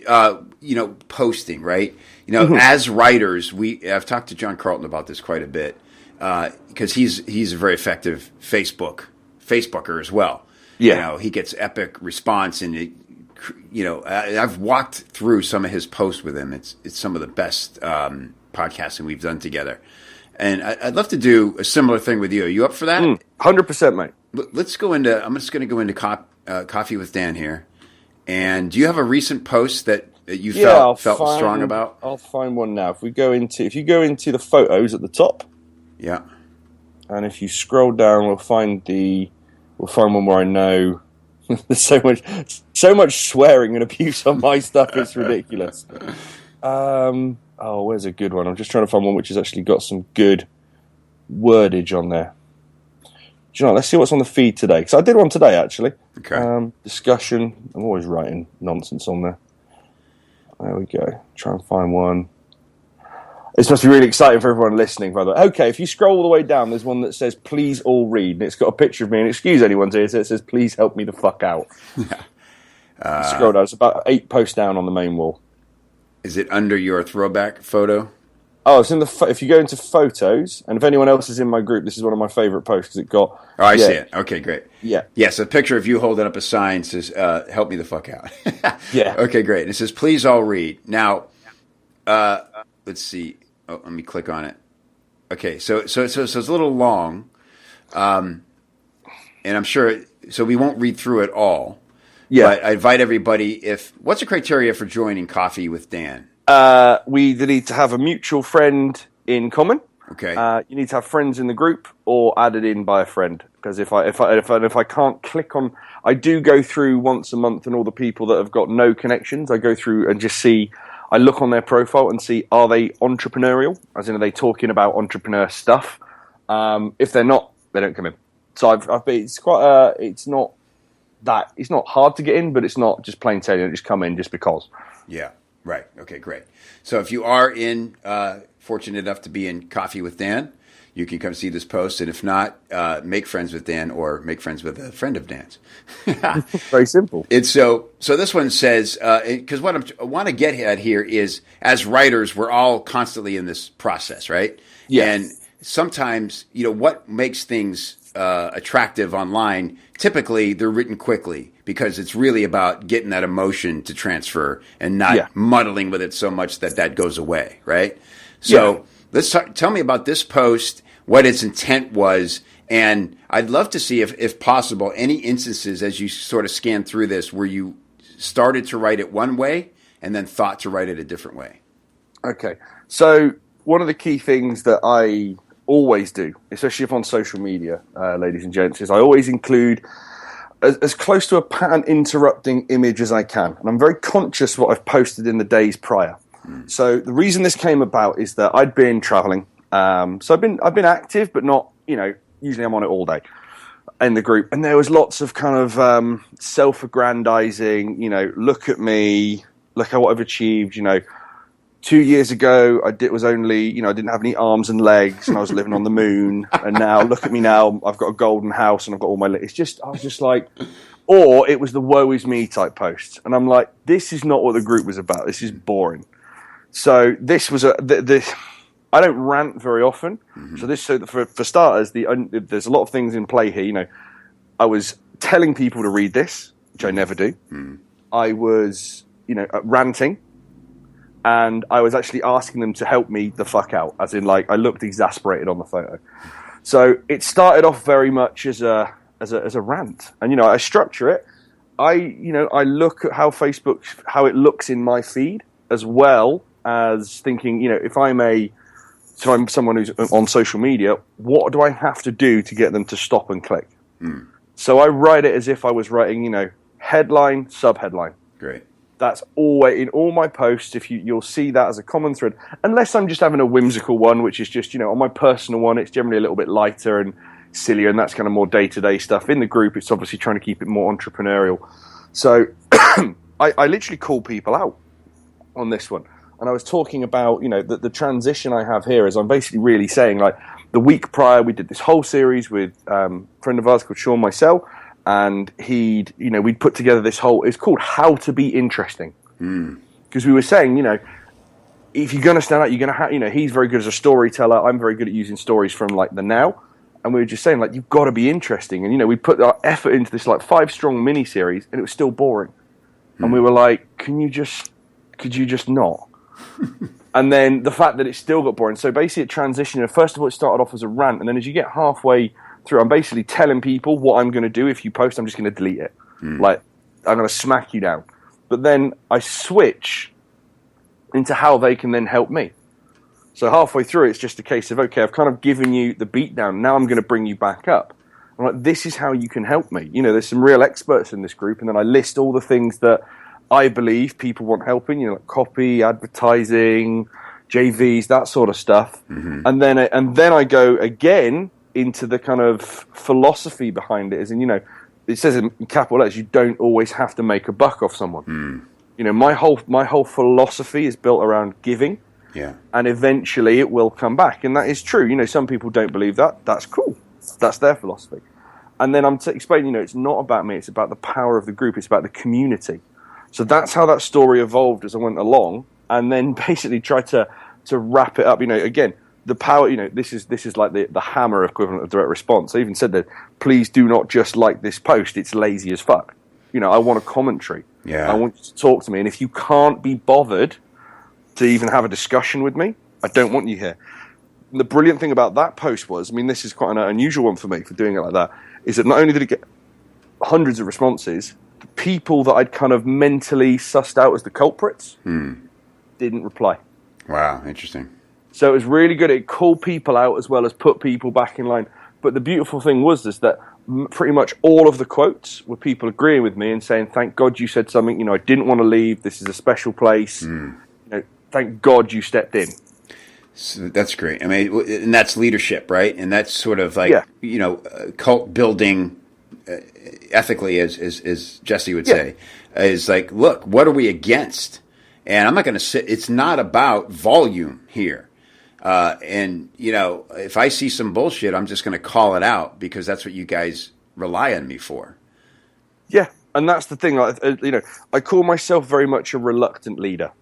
Speaker 3: posting, right? As writers, I've talked to John Carlton about this quite a bit because he's a very effective Facebooker as well.
Speaker 1: Yeah.
Speaker 3: He gets epic response, and I've walked through some of his posts with him. It's some of the best podcasting we've done together. And I'd love to do a similar thing with you. Are you up for that?
Speaker 1: 100%, mate.
Speaker 3: Let's go into. I'm just going to go into Coffee with Dan here. And do you have a recent post that you felt strong about?
Speaker 1: I'll find one now. If you go into the photos at the top,
Speaker 3: yeah,
Speaker 1: and if you scroll down, we'll find one where I know there's so much swearing and abuse on my stuff. It's ridiculous. Where's a good one? I'm just trying to find one which has actually got some good wordage on there. Do you know, let's see what's on the feed today. Because I did one today, actually.
Speaker 3: Okay.
Speaker 1: Discussion. I'm always writing nonsense on there. There we go. Try and find one. This must be really exciting for everyone listening, by the way. Okay, if you scroll all the way down, there's one that says, please all read. And it's got a picture of me, and excuse anyone's here, so it says, please help me the fuck out. Scroll down. It's about 8 posts down on the main wall.
Speaker 3: Is it under your throwback photo?
Speaker 1: Oh, it's in if you go into photos, and if anyone else is in my group, this is one of my favorite posts because it got.
Speaker 3: Oh, I see it. Okay, great.
Speaker 1: Yeah.
Speaker 3: Yes, a picture of you holding up a sign says, "Help me the fuck out."
Speaker 1: Yeah.
Speaker 3: Okay, great. And it says, "Please all read." Now, let's see. Oh, let me click on it. Okay, so it's a little long, and I'm sure. So we won't read through it all.
Speaker 1: Yeah.
Speaker 3: But I invite everybody. What's the criteria for joining Coffee with Dan?
Speaker 1: We either need to have a mutual friend in common.
Speaker 3: Okay.
Speaker 1: You need to have friends in the group or added in by a friend. Because if I can't click on, I do go through once a month and all the people that have got no connections. I go through and just see. I look on their profile and see, are they entrepreneurial? As in, are they talking about entrepreneur stuff? If they're not, they don't come in. So it's quite. It's not hard to get in, but it's not just plain sailing. Just come in just because.
Speaker 3: Yeah. Right. Okay, great. So if you are fortunate enough to be in Coffee with Dan, you can come see this post. And if not, make friends with Dan or make friends with a friend of Dan's.
Speaker 1: Very simple.
Speaker 3: It's so this one says, because what I want to get at here is, as writers, we're all constantly in this process, right?
Speaker 1: Yes.
Speaker 3: And sometimes, what makes things attractive online, typically they're written quickly because it's really about getting that emotion to transfer and not muddling with it so much that goes away, right? So let's tell me about this post, what its intent was, and I'd love to see, if possible, any instances as you sort of scan through this where you started to write it one way and then thought to write it a different way.
Speaker 1: Okay. So one of the key things that I always do, especially if on social media, ladies and gents, is I always include as close to a pattern interrupting image as I can. And I'm very conscious of what I've posted in the days prior. So the reason this came about is that I'd been traveling. So I've been active, but not, usually I'm on it all day in the group. And there was lots of kind of self-aggrandizing, look at me, look at what I've achieved, 2 years ago, I didn't have any arms and legs, and I was living on the moon. And now, look at me now. I've got a golden house, and I've got all my. I was just like, or it was the "woe is me" type posts, and I'm like, this is not what the group was about. This is boring. So this was I don't rant very often. Mm-hmm. So for starters, there's a lot of things in play here. I was telling people to read this, which I never do. Mm. I was, ranting. And I was actually asking them to help me the fuck out, as in, I looked exasperated on the photo. So it started off very much as a rant, and I structure it. I look at how it looks in my feed, as well as thinking, if I'm someone who's on social media, what do I have to do to get them to stop and click? Mm. So I write it as if I was writing, headline, sub-headline.
Speaker 3: Great.
Speaker 1: That's always in all my posts. If you'll see that as a common thread, unless I'm just having a whimsical one, which is just on my personal one, it's generally a little bit lighter and sillier, and that's kind of more day-to-day stuff. In the group, it's obviously trying to keep it more entrepreneurial. So I literally call people out on this one, and I was talking about the transition I have here is I'm basically really saying, the week prior we did this whole series with a friend of ours called Sean Mycel. And we'd put together this it's called How to Be Interesting. Because we were saying, if you're going to stand out, you're going to have, he's very good as a storyteller. I'm very good at using stories from the now. And we were just saying, you've got to be interesting. And, we put our effort into this 5-strong mini-series and it was still boring. And we were like, could you just not? And then the fact that it still got boring. So basically it transitioned. First of all, it started off as a rant. And then as you get halfway through, I'm basically telling people what I'm going to do if you post. I'm just going to delete it. Like, I'm going to smack you down. But then I switch into how they can then help me. So halfway through, it's just a case of, okay, I've kind of given you the beat down. Now I'm going to bring you back up. I'm like, this is how you can help me. You know, there's some real experts in this group. And then I list all the things that I believe people want help in, you know, like copy, advertising, JVs, that sort of stuff. And then I go again into the kind of philosophy behind it. As in, you know, it says in capital letters, you don't always have to make a buck off someone. You know, my whole philosophy is built around giving.
Speaker 3: Yeah.
Speaker 1: And eventually it will come back. And that is true. You know, some people don't believe that. That's cool. That's their philosophy. And then I'm explaining, you know, it's not about me. It's about the power of the group. It's about the community. So that's how that story evolved as I went along. And then basically tried to wrap it up. You know, again, the power, you know, this is like the hammer equivalent of direct response. I even said that, please do not just like this post. It's lazy as fuck. You know, I want a commentary.
Speaker 3: Yeah.
Speaker 1: I want you to talk to me. And if you can't be bothered to even have a discussion with me, I don't want you here. And the brilliant thing about that post was, I mean, this is quite an unusual one for me for doing it like that, is that not only did it get hundreds of responses, the people that I'd kind of mentally sussed out as the culprits didn't reply.
Speaker 3: Wow, interesting.
Speaker 1: So it was really good. It called people out as well as put people back in line. But the beautiful thing was that pretty much all of the quotes were people agreeing with me and saying, thank God you said something. You know, I didn't want to leave. This is a special place. You know, thank God you stepped in.
Speaker 3: So that's great. I mean, and that's leadership, right? And that's sort of like, you know, cult building ethically, as Jesse would say, is like, look, what are we against? And I'm not going to sit. It's not about volume here. And, you know, if I see some bullshit, I'm just going to call it out because that's what you guys rely on me for. Yeah.
Speaker 1: And that's the thing. Like, you know, I call myself very much a reluctant leader,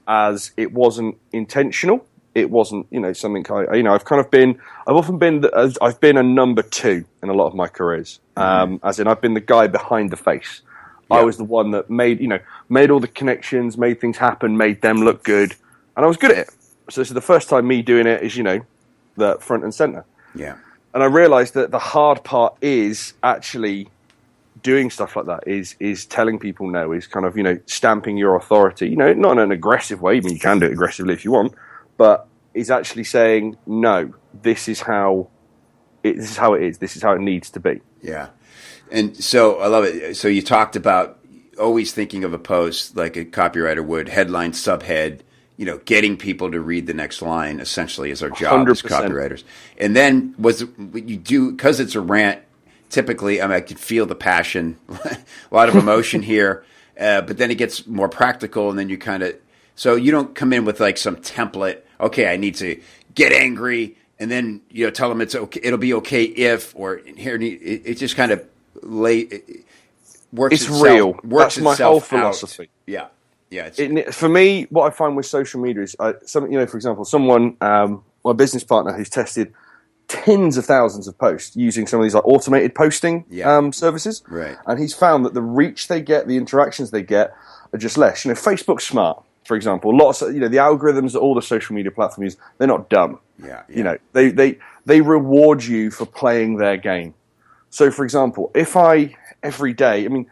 Speaker 1: as it wasn't intentional. It wasn't, you know, something I've often been a number two in a lot of my careers. As in, I've been the guy behind the face. I was the one that made all the connections, made things happen, made them look good, and I was good at it. So this is the first time me doing it is, you know, the front and center.
Speaker 3: Yeah.
Speaker 1: And I realized that the hard part is actually doing stuff like that, is telling people no, is kind of, you know, stamping your authority, you know, not in an aggressive way. I mean, you can do it aggressively if you want, but is actually saying, no, this is how it is. This is how it needs to be.
Speaker 3: Yeah. And so I love it. So you talked about always thinking of a post like a copywriter would, headline, subhead, you know, getting people to read the next line essentially is our job 100%. As copywriters. And then what you do, because it's a rant, typically, I could feel the passion, a lot of emotion here, but then it gets more practical and then you kind of, so you don't come in with like some template, okay, I need to get angry and then, you know, tell them it's okay, it'll be okay if, or here, it just kind of works
Speaker 1: it's itself, real. That's my whole philosophy.
Speaker 3: Out. Yeah. Yeah.
Speaker 1: For me, what I find with social media is, you know, for example, someone, my business partner who's tested tens of thousands of posts using some of these like automated posting services.
Speaker 3: Right.
Speaker 1: And he's found that the reach they get, the interactions they get are just less. You know, Facebook's smart, for example. Lots of, you know, the algorithms that all the social media platforms use, they're not dumb.
Speaker 3: Yeah.
Speaker 1: You know, they reward you for playing their game. So, for example, if every day, I mean,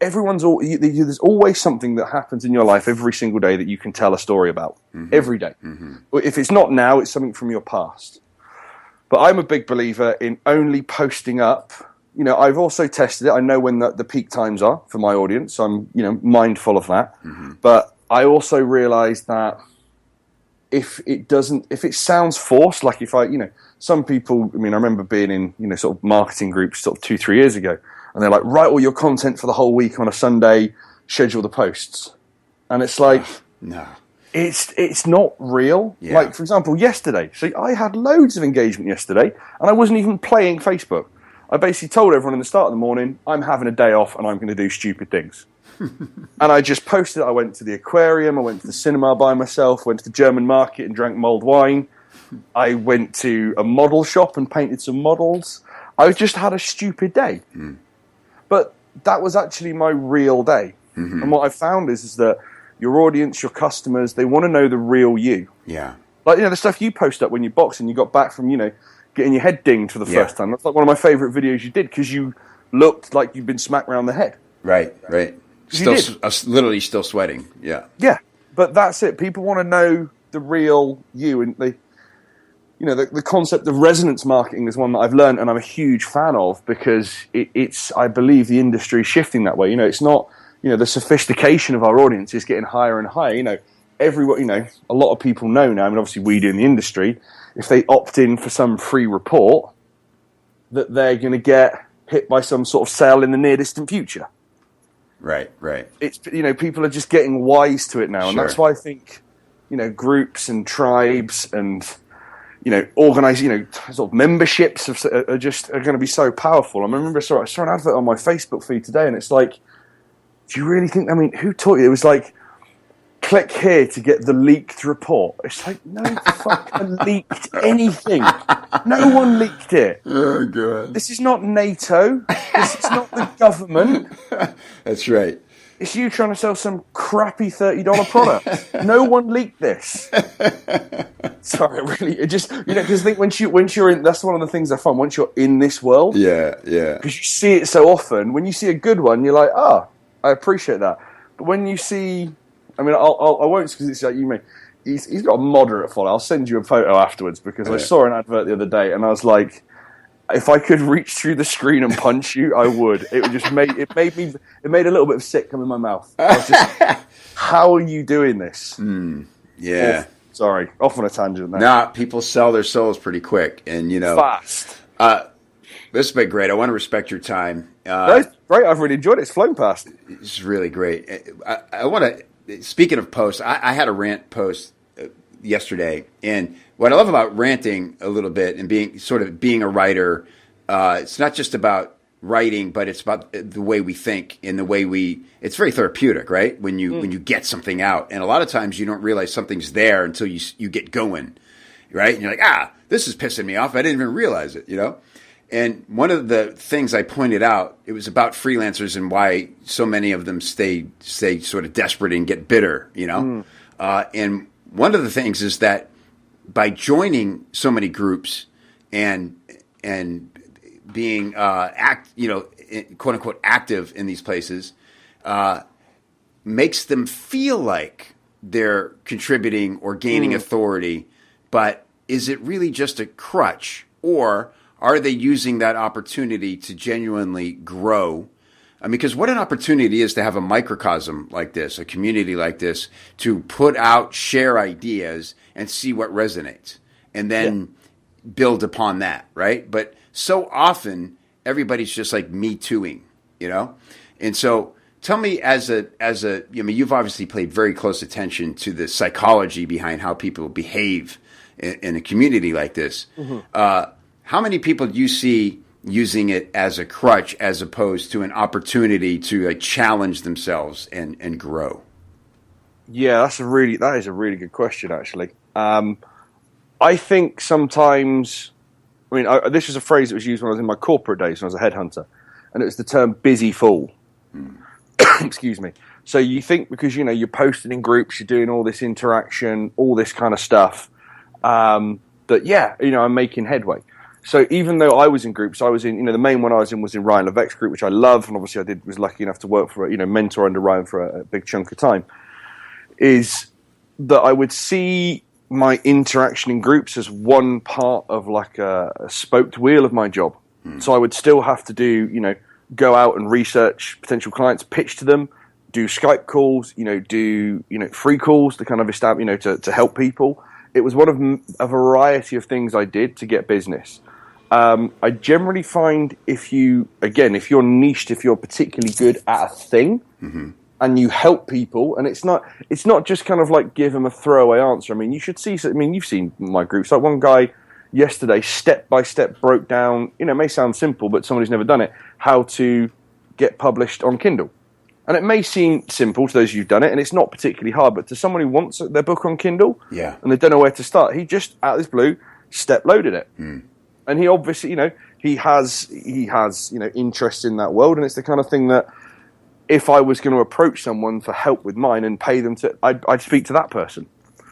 Speaker 1: there's always something that happens in your life every single day that you can tell a story about. Every day. If it's not now, it's something from your past. But I'm a big believer in only posting up. You know, I've also tested it. I know when the peak times are for my audience. So I'm, you know, mindful of that. But I also realize that if it sounds forced, like if some people, I mean, I remember being in, you know, sort of marketing groups sort of 2-3 years ago, and they're like, write all your content for the whole week on a Sunday, schedule the posts. And it's like,
Speaker 3: no.
Speaker 1: It's not real.
Speaker 3: Yeah.
Speaker 1: Like, for example, yesterday. So I had loads of engagement yesterday, and I wasn't even playing Facebook. I basically told everyone in the start of the morning, I'm having a day off, and I'm going to do stupid things. And I just posted. I went to the aquarium. I went to the cinema by myself. Went to the German market and drank mulled wine. I went to a model shop and painted some models. I just had a stupid day. But that was actually my real day. And what I found is that your audience, your customers, they want to know the real you.
Speaker 3: Yeah.
Speaker 1: Like, the stuff you post up when you box and you got back from, getting your head dinged for the first time. That's like one of my favorite videos you did because you looked like you'd been smacked around the head.
Speaker 3: Right. Literally still sweating. Yeah.
Speaker 1: Yeah. But that's it. People want to know the real you. And the concept of resonance marketing is one that I've learned and I'm a huge fan of because it's, I believe the industry is shifting that way. It's not, the sophistication of our audience is getting higher and higher. Everyone, a lot of people know now, I mean, obviously we do in the industry, if they opt in for some free report, that they're going to get hit by some sort of sale in the near distant future.
Speaker 3: Right.
Speaker 1: It's, people are just getting wise to it now. And that's why I think, groups and tribes and, organized, sort of memberships are going to be so powerful. I remember I saw an advert on my Facebook feed today and it's like, do you really think, who taught you? It was like, click here to get the leaked report. It's like, no fucking leaked anything. No one leaked it.
Speaker 3: Oh, God.
Speaker 1: This is not NATO. This is not the government.
Speaker 3: That's right.
Speaker 1: It's you trying to sell some crappy $30 product. No one leaked this. Sorry, really. It just, because I think once you're in, that's one of the things I find, once you're in this world.
Speaker 3: Yeah.
Speaker 1: Because you see it so often. When you see a good one, you're like, I appreciate that. But when you see, I won't, because it's like you mean, he's got a moderate follow. I'll send you a photo afterwards because I saw an advert the other day and I was like, if I could reach through the screen and punch you, I would. It would just made a little bit of sick come in my mouth. I was just, how are you doing this?
Speaker 3: Yeah.
Speaker 1: Sorry, off on a tangent there.
Speaker 3: Nah, people sell their souls pretty quick, and
Speaker 1: fast.
Speaker 3: This has been great. I want to respect your time.
Speaker 1: That's great. I've really enjoyed it. It's flown past.
Speaker 3: It's really great. I want to. Speaking of posts, I had a rant post yesterday, and what I love about ranting a little bit and being a writer, it's not just about writing, but it's about the way we think and the way it's very therapeutic, right? When you get something out, and a lot of times you don't realize something's there until you get going, right? And you're like, this is pissing me off. I didn't even realize it, And one of the things I pointed out, it was about freelancers and why so many of them stay sort of desperate and get bitter, And one of the things is that by joining so many groups and being quote unquote active in these places, makes them feel like they're contributing or gaining authority, but is it really just a crutch, or are they using that opportunity to genuinely grow? Because what an opportunity is to have a microcosm like this, a community like this, to put out, share ideas, and see what resonates, and then build upon that, right? But so often, everybody's just like me tooing, And so, tell me, you've obviously paid very close attention to the psychology behind how people behave in a community like this. How many people do you see using it as a crutch as opposed to an opportunity to challenge themselves and grow?
Speaker 1: Yeah, that is a really good question, actually. I think sometimes, this was a phrase that was used when I was in my corporate days, when I was a headhunter, and it was the term busy fool. Excuse me. So you think because, you're posting in groups, you're doing all this interaction, all this kind of stuff, I'm making headway. So even though I was in groups, I was in, the main one I was in was in Ryan Levesque's group, which I love, and obviously was lucky enough to work for, mentor under Ryan for a big chunk of time, is that I would see my interaction in groups as one part of like a spoked wheel of my job. So I would still have to do, go out and research potential clients, pitch to them, do Skype calls, do, free calls to kind of establish, to help people. It was one of a variety of things I did to get business. I generally find if you're niched, if you're particularly good at a thing, and you help people, and it's not just kind of like give them a throwaway answer. You should see. You've seen my groups. Like one guy yesterday, step by step, broke down. It may sound simple, but somebody's never done it. How to get published on Kindle, and it may seem simple to those who've done it, and it's not particularly hard. But to someone who wants their book on Kindle, and they don't know where to start, he just out of this blue step loaded it. And he obviously, he has interest in that world, and it's the kind of thing that if I was going to approach someone for help with mine and pay them I'd speak to that person.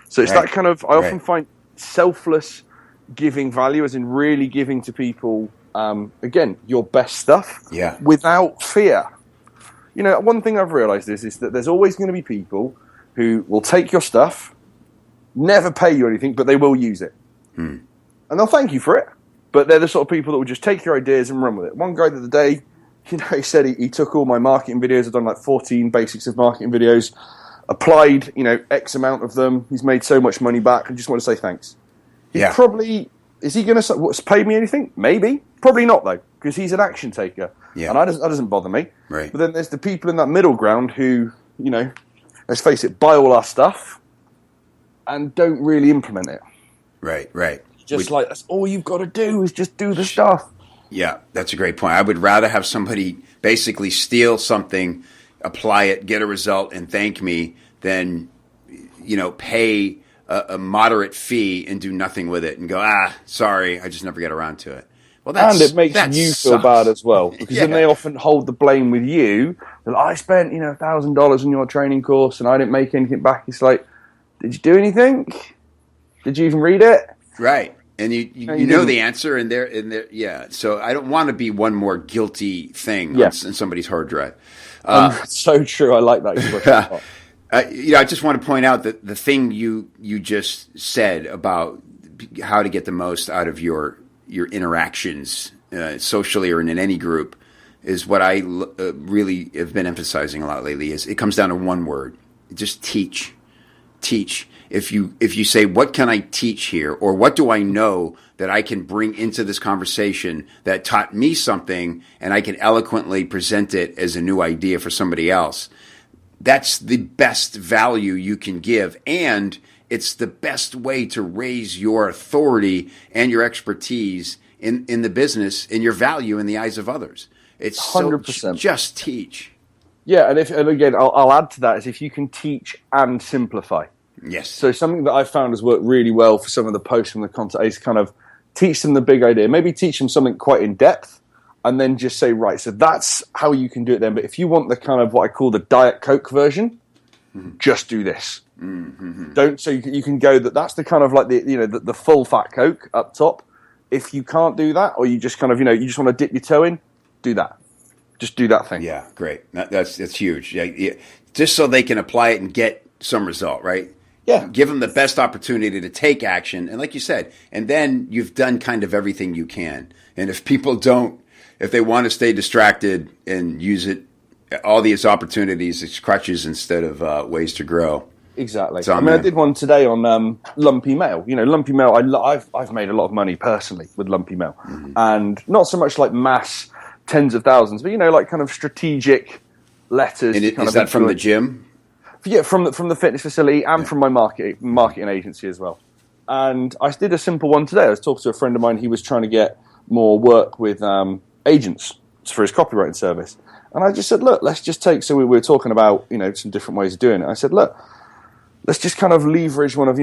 Speaker 1: So it's that kind of, I often find selfless giving value, as in really giving to people, again, your best stuff without fear. You know, one thing I've realized is that there's always going to be people who will take your stuff, never pay you anything, but they will use it. And they'll thank you for it. But they're the sort of people that will just take your ideas and run with it. One guy the other day, you know, he said he took all my marketing videos. I've done like 14 basics of marketing videos, applied, you know, X amount of them. He's made so much money back. I just want to say thanks. Probably, is he going to pay me anything? Maybe. Probably not, though, because he's an action taker. Yeah. And that doesn't bother me.
Speaker 3: Right.
Speaker 1: But then there's the people in that middle ground who, you know, let's face it, buy all our stuff and don't really implement it.
Speaker 3: Right.
Speaker 1: Just like, that's all you've got to do is just do the stuff.
Speaker 3: Yeah, that's a great point. I would rather have somebody basically steal something, apply it, get a result, and thank me than, you know, pay a moderate fee and do nothing with it and go, sorry, I just never get around to it. Well,
Speaker 1: and it makes you feel bad as well, because then they often hold the blame with you. They're like, I spent, you know, $1,000 on your training course and I didn't make anything back. It's like, did you do anything? Did you even read it? Right.
Speaker 3: And you know the answer, and they're So I don't want to be one more guilty thing on somebody's hard drive.
Speaker 1: So true. I like that expression.
Speaker 3: I just want to point out that the thing you just said about how to get the most out of your interactions socially or in any group is what I really have been emphasizing a lot lately. Is it comes down to one word: just teach. If you say, what can I teach here, or what do I know that I can bring into this conversation that taught me something, and I can eloquently present it as a new idea for somebody else, that's the best value you can give, and it's the best way to raise your authority and your expertise in the business and your value in the eyes of others. It's 100%. So just teach.
Speaker 1: Yeah, and again, I'll add to that is if you can teach and simplify.
Speaker 3: Yes.
Speaker 1: So something that I've found has worked really well for some of the posts from the content is kind of teach them the big idea. Maybe teach them something quite in depth and then just say, right, so that's how you can do it then. But if you want the kind of what I call the Diet Coke version, just do this. Mm-hmm. Don't, so you can go that's the kind of like the full fat Coke up top. If you can't do that, or you just kind of, you just want to dip your toe in, do that. Just do that thing.
Speaker 3: Yeah, great. That's huge. Yeah, just so they can apply it and get some result, right?
Speaker 1: Yeah.
Speaker 3: Give them the best opportunity to take action. And like you said, and then you've done kind of everything you can. And if people if they want to stay distracted and use all these opportunities as crutches instead of ways to grow.
Speaker 1: Exactly. I did one today on lumpy mail. Lumpy mail, I've made a lot of money personally with lumpy mail. Mm-hmm. And not so much like mass tens of thousands, but, like kind of strategic letters.
Speaker 3: And is that from the gym?
Speaker 1: Yeah, from the fitness facility and from my marketing agency as well. And I did a simple one today. I was talking to a friend of mine. He was trying to get more work with agents for his copywriting service. And I just said, look, let's just take, so we were talking about, some different ways of doing it. I said, look, let's just kind of leverage one of,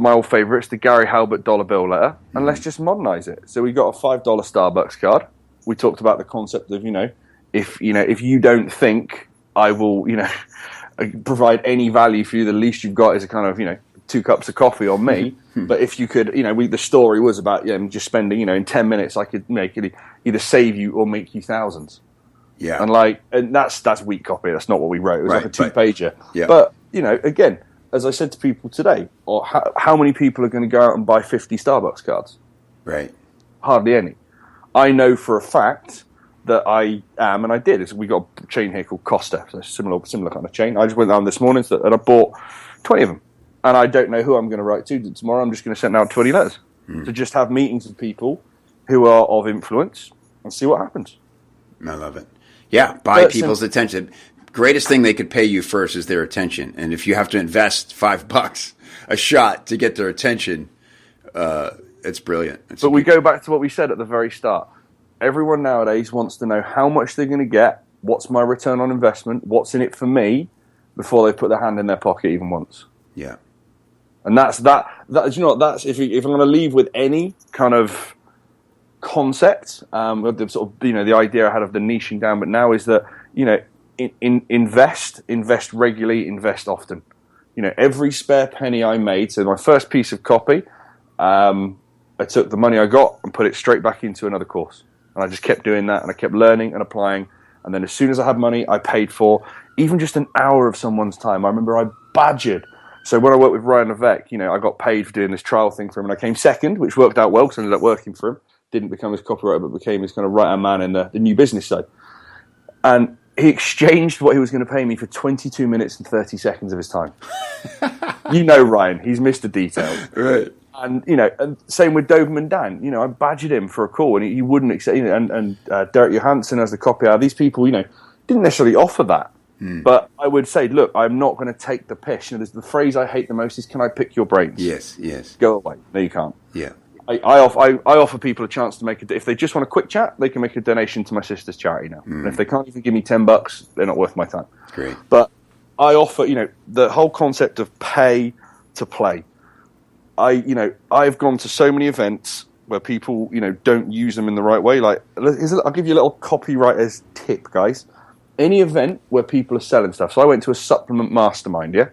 Speaker 1: my old favorites, the Gary Halbert dollar bill letter, and let's just modernize it. So we got a $5 Starbucks card. We talked about the concept of, if you don't think I will, provide any value for you, the least you've got is a kind of, 2 cups of coffee on me. But if you could, the story was about just spending, in 10 minutes, I could make it either save you or make you thousands.
Speaker 3: Yeah.
Speaker 1: And that's weak copy. That's not what we wrote. It was like a 2-pager.
Speaker 3: Yeah.
Speaker 1: But, again, as I said to people today, or how many people are going to go out and buy 50 Starbucks cards?
Speaker 3: Right.
Speaker 1: Hardly any. I know for a fact that I am, and I did. We got a chain here called Costa, so similar kind of chain. I just went down this morning and I bought 20 of them. And I don't know who I'm going to write to tomorrow. I'm just going to send out 20 letters to just have meetings with people who are of influence and see what happens.
Speaker 3: I love it. Yeah, buy people's attention. Greatest thing they could pay you first is their attention. And if you have to invest $5 a shot to get their attention, it's brilliant.
Speaker 1: But we go back to what we said at the very start. Everyone nowadays wants to know how much they're going to get, what's my return on investment, what's in it for me, before they put their hand in their pocket even once.
Speaker 3: Yeah.
Speaker 1: And that's that's if I'm going to leave with any kind of concept, the sort of the idea I had of the niching down, but now is that invest regularly, invest often. Every spare penny I made. So my first piece of copy, I took the money I got and put it straight back into another course. And I just kept doing that, and I kept learning and applying. And then as soon as I had money, I paid for even just an hour of someone's time. I remember I badgered. So when I worked with Ryan Levesque, I got paid for doing this trial thing for him, and I came second, which worked out well because I ended up working for him. Didn't become his copywriter, but became his kind of right-hand man in the new business side. And he exchanged what he was going to pay me for 22 minutes and 30 seconds of his time. Ryan, he's Mr. Detail.
Speaker 3: Right.
Speaker 1: And, and same with Doberman Dan. I badgered him for a call, and he wouldn't accept, and Derek Johansson as the copywriter. These people, didn't necessarily offer that. But I would say, look, I'm not going to take the piss. There's the phrase I hate the most is, can I pick your brains?
Speaker 3: Yes.
Speaker 1: Go away. No, you can't.
Speaker 3: Yeah.
Speaker 1: I offer people a chance to if they just want a quick chat, they can make a donation to my sister's charity now. And if they can't even give me $10, they're not worth my time.
Speaker 3: Great.
Speaker 1: But I offer, the whole concept of pay to play. I've gone to so many events where people, don't use them in the right way. Like, I'll give you a little copywriter's tip, guys. Any event where people are selling stuff. So I went to a supplement mastermind,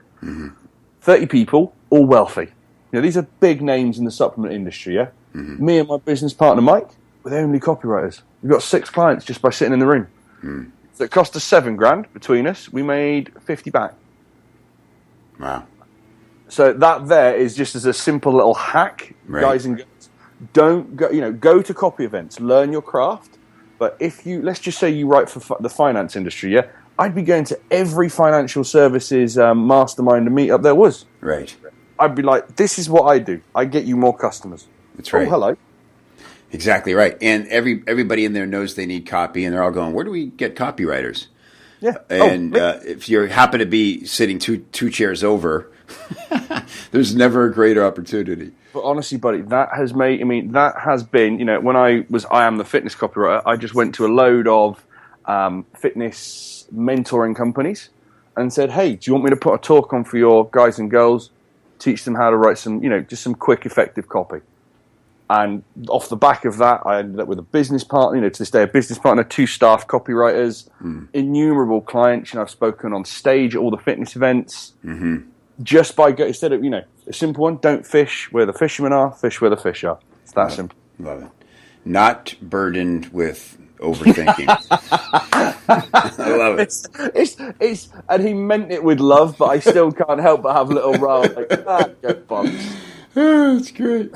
Speaker 1: 30 people, all wealthy. These are big names in the supplement industry, yeah? Me and my business partner, Mike, we're the only copywriters. We've got 6 clients just by sitting in the room. So it cost us $7,000 between us. We made 50 back.
Speaker 3: Wow.
Speaker 1: So that there is just as a simple little hack,
Speaker 3: right.
Speaker 1: Guys and girls. Don't go, go to copy events, learn your craft. But let's just say you write for the finance industry, yeah? I'd be going to every financial services mastermind and meetup there was.
Speaker 3: Right.
Speaker 1: I'd be like, this is what I do. I get you more customers.
Speaker 3: That's right.
Speaker 1: Oh, hello.
Speaker 3: Exactly right. And everybody in there knows they need copy, and they're all going, where do we get copywriters?
Speaker 1: Yeah.
Speaker 3: And if you happen to be sitting two chairs over, there's never a greater opportunity.
Speaker 1: But honestly, buddy, that has been, when I am the fitness copywriter, I just went to a load of fitness mentoring companies and said, hey, do you want me to put a talk on for your guys and girls, teach them how to write some, just some quick, effective copy? And off the back of that, I ended up with a business partner, to this day, a business partner, 2 staff copywriters, innumerable clients. I've spoken on stage at all the fitness events. Just by instead of, a simple one, don't fish where the fishermen are, fish where the fish are. It's that simple.
Speaker 3: Love it. Not burdened with overthinking. I love it.
Speaker 1: It's, and he meant it with love, but I still can't help but have a little roll. Go box.
Speaker 3: That's great.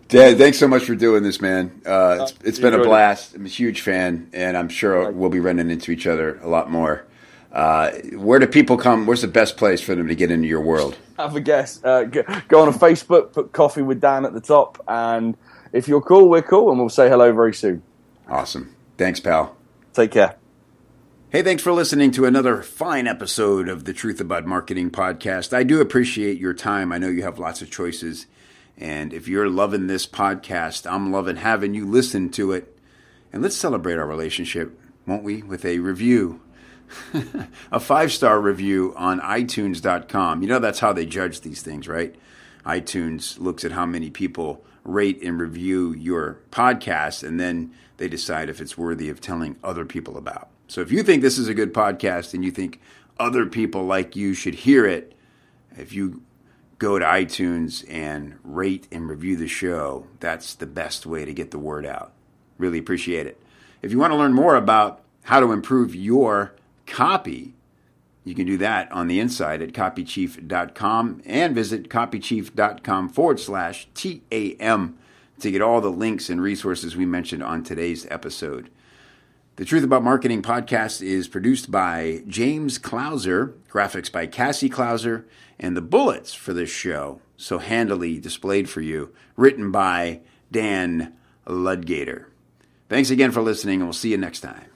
Speaker 3: Dad, thanks so much for doing this, man. It's been a blast. I'm a huge fan, and I'm sure we'll be running into each other a lot more. Where do people come? Where's the best place for them to get into your world?
Speaker 1: Have a guess. Go on Facebook, put Coffee with Dan at the top, and if you're cool, we're cool, and we'll say hello very soon.
Speaker 3: Awesome. Thanks, pal.
Speaker 1: Take care.
Speaker 3: Hey, thanks for listening to another fine episode of the Truth About Marketing podcast. I do appreciate your time. I know you have lots of choices, and if you're loving this podcast, I'm loving having you listen to it. And let's celebrate our relationship, won't we, with a review. A 5-star review on iTunes.com. That's how they judge these things, right? iTunes looks at how many people rate and review your podcast, and then they decide if it's worthy of telling other people about. So if you think this is a good podcast and you think other people like you should hear it, if you go to iTunes and rate and review the show, that's the best way to get the word out. Really appreciate it. If you want to learn more about how to improve your copy, you can do that on the inside at copychief.com and visit copychief.com/TAM to get all the links and resources we mentioned on today's episode. The Truth About Marketing podcast is produced by James Clouser, graphics by Cassie Clouser, and the bullets for this show, so handily displayed for you, written by Dan Ludgater. Thanks again for listening, and we'll see you next time.